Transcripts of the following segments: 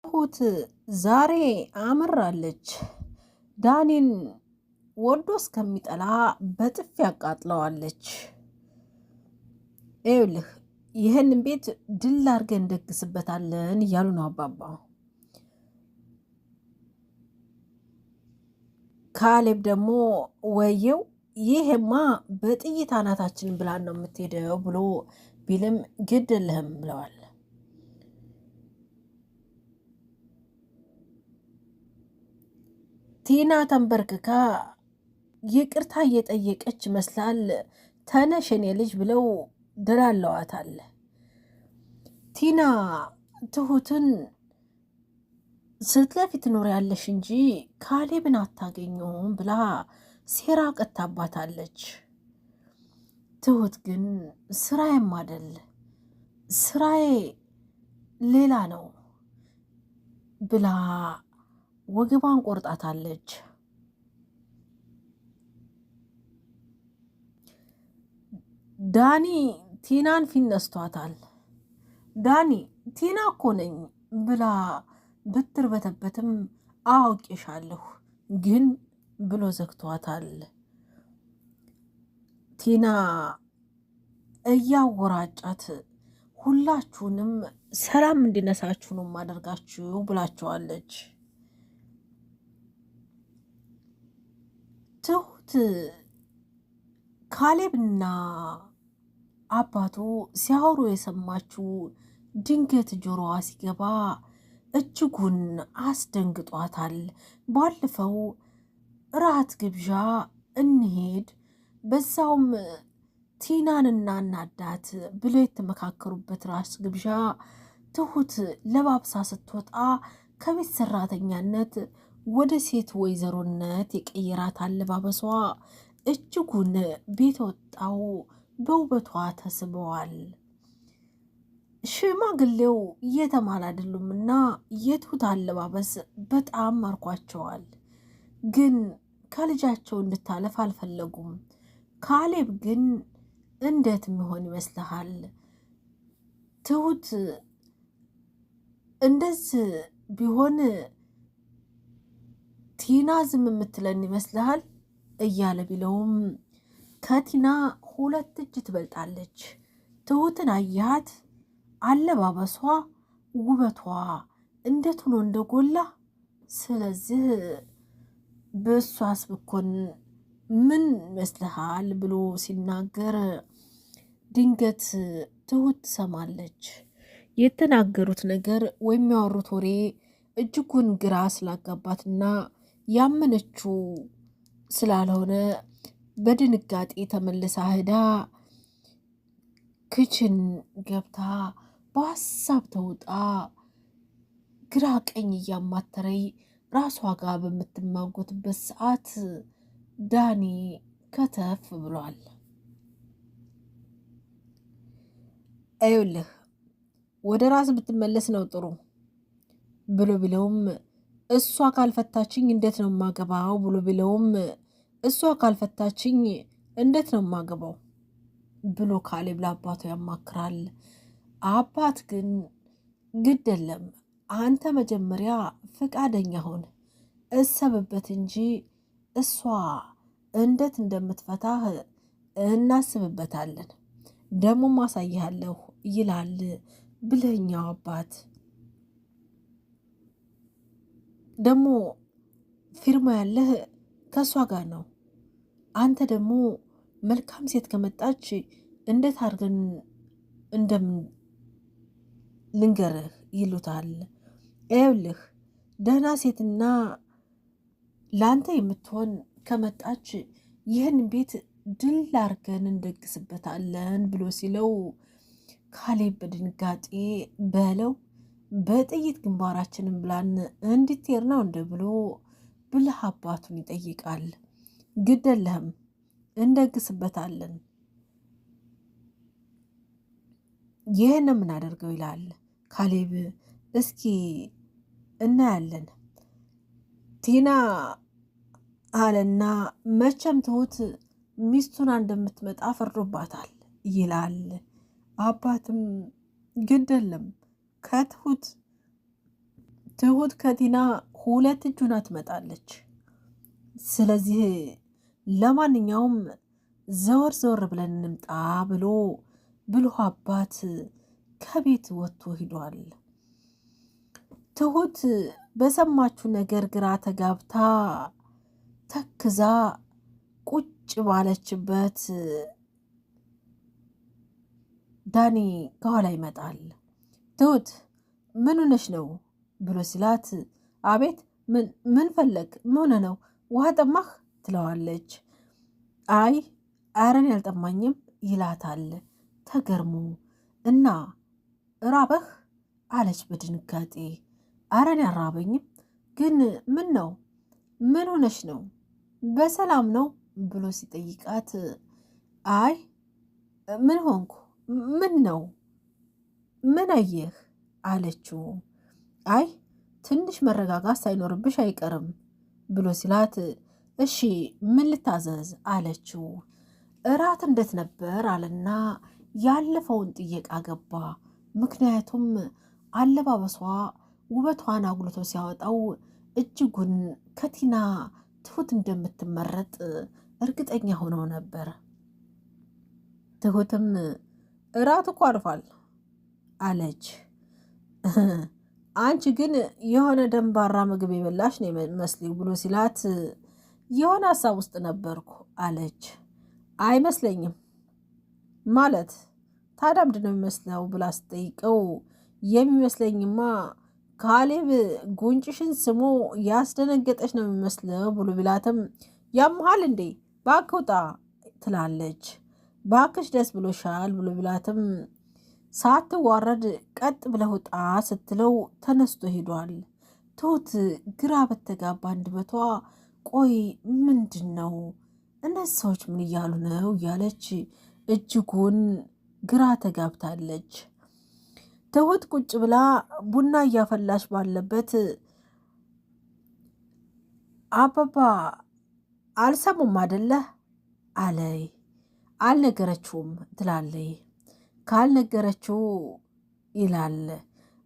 ትሁት ዛሬ አምራለች። ዳኒን ወዶ እስከሚጠላ በጥፊ ያቃጥለዋለች። ይኸውልህ ይህንን ቤት ድል አድርገን እንደግስበታለን እያሉ ነው አባባ። ካሌብ ደግሞ ወየው ይሄማ በጥይት አናታችን ብላን ነው የምትሄደው ብሎ ቢልም ግድ የለህም ብለዋል። ቲና ተንበርክካ ይቅርታ እየጠየቀች ይመስላል። ተነሽ የኔ ልጅ ብለው ደላለዋታል። ቲና ትሁትን ስትለፊ ትኖሪያለሽ እንጂ ካሌብን አታገኘውም ብላ ሴራ ቀታባታለች። ትሁት ግን ስራዬም አይደል ስራዬ ሌላ ነው ብላ ወገቧን ቆርጣታለች። ዳኒ ቲናን ፊት ነስቷታል። ዳኒ ቲና እኮ ነኝ ብላ ብትርበተበትም አውቄሻለሁ ግን ብሎ ዘግቷታል። ቲና እያወራጫት ሁላችሁንም ሰላም እንዲነሳችሁ ነው ማደርጋችሁ ብላችኋለች። ትሁት ካሌብና አባቱ ሲያወሩ የሰማችው ድንገት ጆሮዋ ሲገባ እጅጉን አስደንግጧታል። ባለፈው ራት ግብዣ እንሄድ በዛውም ቲናንና እናዳት ብሎ የተመካከሩበት ራስ ግብዣ ትሁት ለባብሳ ስትወጣ ከቤት ሰራተኛነት ወደ ሴት ወይዘሮነት የቀየራት አለባበሷ እጅጉን ቤት ወጣው በውበቷ ተስበዋል። ሽማግሌው እየተማል አይደሉምና የትሁት አለባበስ በጣም ማርኳቸዋል። ግን ከልጃቸው እንድታለፍ አልፈለጉም። ካሌብ ግን እንዴት የሚሆን ይመስልሃል? ትሁት እንደዚህ ቢሆን ቲና ዝም የምትለን ይመስልሃል እያለ ቢለውም ከቲና 2 እጅ ትበልጣለች። ትሁትን አያት፣ አለባበሷ፣ ውበቷ እንዴት ሆኖ እንደጎላ። ስለዚህ በሷስ ብኮን ምን ይመስልሃል ብሎ ሲናገር ድንገት ትሁት ትሰማለች። የተናገሩት ነገር ወይም ያወሩት ወሬ እጅጉን ግራ ስላጋባትና ያመነችው ስላልሆነ በድንጋጤ ተመልሳ ሄዳ ክችን ገብታ በሀሳብ ተውጣ ግራ ቀኝ እያማተረይ ራሷ ጋር በምትማጎትበት ሰዓት ዳኒ ከተፍ ብሏል። አይውልህ ወደ ራስ ብትመለስ ነው ጥሩ ብሎ ቢለውም እሷ ካልፈታችኝ እንዴት ነው ማገባው ብሎ ቢለውም እሷ ካልፈታችኝ እንዴት ነው ማገባው ብሎ ካሌብ ለአባቱ ያማክራል። አባት ግን ግድ የለም አንተ መጀመሪያ ፈቃደኛ ሆን እሰብበት እንጂ እሷ እንዴት እንደምትፈታህ እናስብበታለን ደግሞ ማሳይሃለሁ ይላል ብለኛው አባት። ደግሞ ፊርማ ያለህ ከእሷ ጋር ነው። አንተ ደግሞ መልካም ሴት ከመጣች እንዴት አድርገን እንደምን ልንገርህ ይሉታል። ይኸውልህ ደህና ሴትና ለአንተ የምትሆን ከመጣች ይህን ቤት ድል አድርገን እንደግስበታለን ብሎ ሲለው ካሌብ በድንጋጤ በለው በጥይት ግንባራችንን ብላን እንድትሄድ ነው እንደ ብሎ ብልህ አባቱን ይጠይቃል። ግደለህም እንደግስበታለን ይህን የምናደርገው ይላል ካሌብ። እስኪ እናያለን። ቲና አለና መቼም ትሁት ሚስቱን እንደምትመጣ ፈርዶባታል ይላል። አባትም ግደለም ትሁት ከቲና ሁለት እጁና ትመጣለች። ስለዚህ ለማንኛውም ዘወር ብለን እንምጣ ብሎ ብልህ አባት ከቤት ወጥቶ ሂዷል። ትሁት በሰማችው ነገር ግራ ተጋብታ ተክዛ ቁጭ ባለችበት ዳኒ ከኋላ ይመጣል። ትሁት ምን ሆነሽ ነው ብሎ ሲላት፣ አቤት ምን ፈለግ? ምን ሆነ ነው? ውሃ ጠማህ? ትለዋለች። አይ አረን ያልጠማኝም ይላታል ተገርሞ። እና ራበህ አለች በድንጋጤ። አረን ያራበኝም፣ ግን ምን ነው? ምን ሆነሽ ነው? በሰላም ነው ብሎ ሲጠይቃት፣ አይ ምን ሆንኩ? ምን ነው? ምን አየህ አለችው። አይ ትንሽ መረጋጋት ሳይኖርብሽ አይቀርም ብሎ ሲላት፣ እሺ ምን ልታዘዝ አለችው። እራት እንዴት ነበር አለና ያለፈውን ጥየቃ ገባ። ምክንያቱም አለባበሷ ውበቷን አጉልቶ ሲያወጣው እጅጉን ከቲና ትሁት እንደምትመረጥ እርግጠኛ ሆነው ነበር። ትሁትም እራት እኮ አርፏል አለች። አንቺ ግን የሆነ ደንባራ ምግብ የበላሽ ነው መስሊው ብሎ ሲላት፣ የሆነ ሀሳብ ውስጥ ነበርኩ አለች። አይመስለኝም ማለት ታዲያ ምንድን ነው የሚመስለው ብላ ስጠይቀው፣ የሚመስለኝማ ካሌብ ጉንጭሽን ስሞ ያስደነገጠች ነው የሚመስለው ብሎ ቢላትም፣ ያምሃል እንዴ እባክህ ውጣ ትላለች። ባክሽ ደስ ብሎሻል ብሎ ቢላትም ሳትዋረድ ቀጥ ብለህ ውጣ ስትለው ተነስቶ ሄዷል። ትሁት ግራ በተጋባ አንደበቷ ቆይ ምንድን ነው እነዚህ ሰዎች ምን እያሉ ነው እያለች እጅጉን ግራ ተጋብታለች። ትሁት ቁጭ ብላ ቡና እያፈላች ባለበት አባባ አልሰሙም አደለ አለይ። አልነገረችውም ትላለይ። ካልነገረችው ይላል።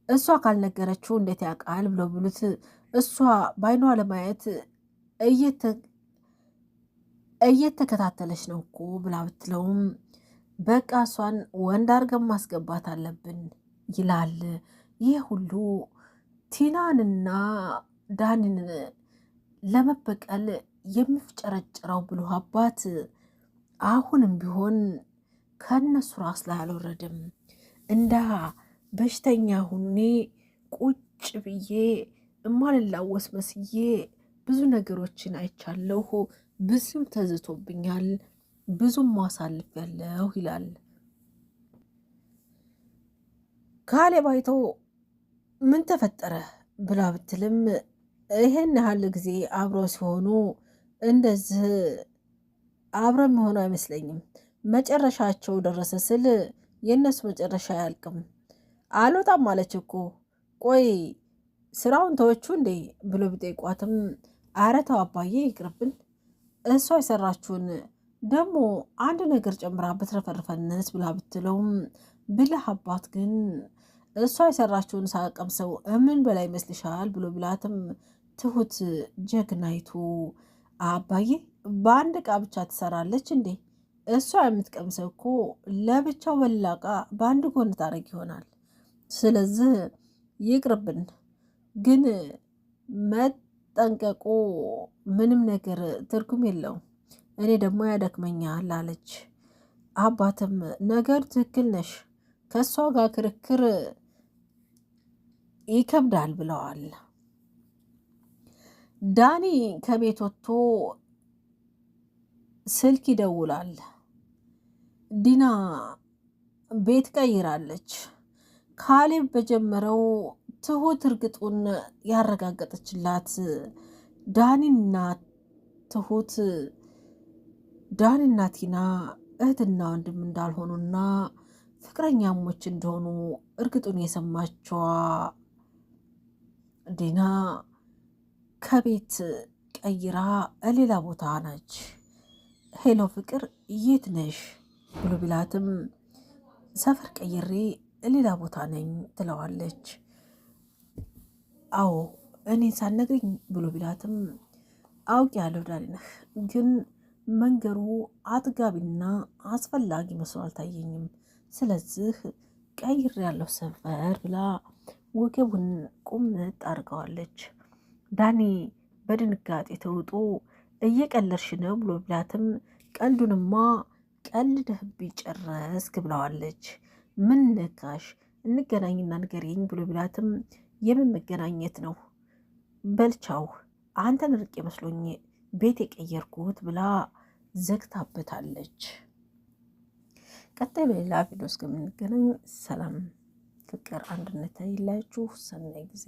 እሷ ካልነገረችው እንዴት ያውቃል ብለው ብሉት፣ እሷ በአይኗ ለማየት እየተከታተለች ነው እኮ ብላ ብትለውም፣ በቃ እሷን ወንድ አድርገን ማስገባት አለብን ይላል። ይህ ሁሉ ቲናንና ዳንን ለመበቀል የሚፍጨረጭረው ብልህ አባት አሁንም ቢሆን ከእነሱ ራስ ላይ አልወረድም። እንዳ በሽተኛ ሁኔ ቁጭ ብዬ እማልላወስ መስዬ ብዙ ነገሮችን አይቻለሁ፣ ብዙም ተዝቶብኛል፣ ብዙም ማሳልፍ ያለሁ ይላል። ካሌብ አይቶ ምን ተፈጠረ ብላ ብትልም ይሄን ያህል ጊዜ አብረው ሲሆኑ እንደዚህ አብረው የሚሆኑ አይመስለኝም። መጨረሻቸው ደረሰ ስል የእነሱ መጨረሻ አያልቅም። አልወጣም አለች እኮ ቆይ ስራውን ተወቹ እንዴ ብሎ ቢጠይቋትም ኧረ ተው አባዬ ይቅርብን፣ እሷ የሰራችውን ደግሞ አንድ ነገር ጨምራ ብትረፈርፈንስ ብላ ብትለውም ብልህ አባት ግን እሷ የሰራችውን ሳቀምሰው ምን በላይ ይመስልሻል ብሎ ቢላትም ትሁት ጀግናይቱ አባዬ በአንድ ዕቃ ብቻ ትሰራለች እንዴ? እሷ የምትቀምሰው እኮ ለብቻው በሌላ ዕቃ በአንድ ጎን ታረግ ይሆናል። ስለዚህ ይቅርብን፣ ግን መጠንቀቁ ምንም ነገር ትርጉም የለውም። እኔ ደግሞ ያደክመኛል አለች። አባትም ነገር ትክክል ነሽ፣ ከእሷ ጋር ክርክር ይከብዳል ብለዋል። ዳኒ ከቤት ወጥቶ ስልክ ይደውላል። ዲና ቤት ቀይራለች። ካሌብ በጀመረው ትሁት እርግጡን ያረጋገጠችላት ዳኒና ቲና እህትና ወንድም እንዳልሆኑና ፍቅረኛሞች እንደሆኑ እርግጡን የሰማችዋ ዲና ከቤት ቀይራ ሌላ ቦታ ነች። ሄሎ ፍቅር የት ነሽ ብሎ ቢላትም ሰፈር ቀይሬ ሌላ ቦታ ነኝ ትለዋለች። አዎ እኔን ሳትነግሪኝ ብሎ ቢላትም አውቄያለሁ ዳኒነህ፣ ግን መንገሩ አጥጋቢና አስፈላጊ መስሎ አልታየኝም። ስለዚህ ቀይሬ ያለው ሰፈር ብላ ወገቡን ቁምጥ አድርገዋለች። ዳኒ በድንጋጤ ተውጦ እየቀለድሽ ነው ብሎ ቢላትም ቀልዱንማ ቀልደህብኝ ጨረስክ ብለዋለች። ምን ነካሽ? እንገናኝና ንገሪኝ ብሎ ቢላትም የምን መገናኘት ነው? በልቻው አንተን ርቄ መስሎኝ ቤት የቀየርኩት ብላ ዘግታበታለች። ቀጣይ በሌላ ቪዲዮ እስከምንገናኝ ሰላም፣ ፍቅር፣ አንድነት ይላችሁ። ሰናይ ጊዜ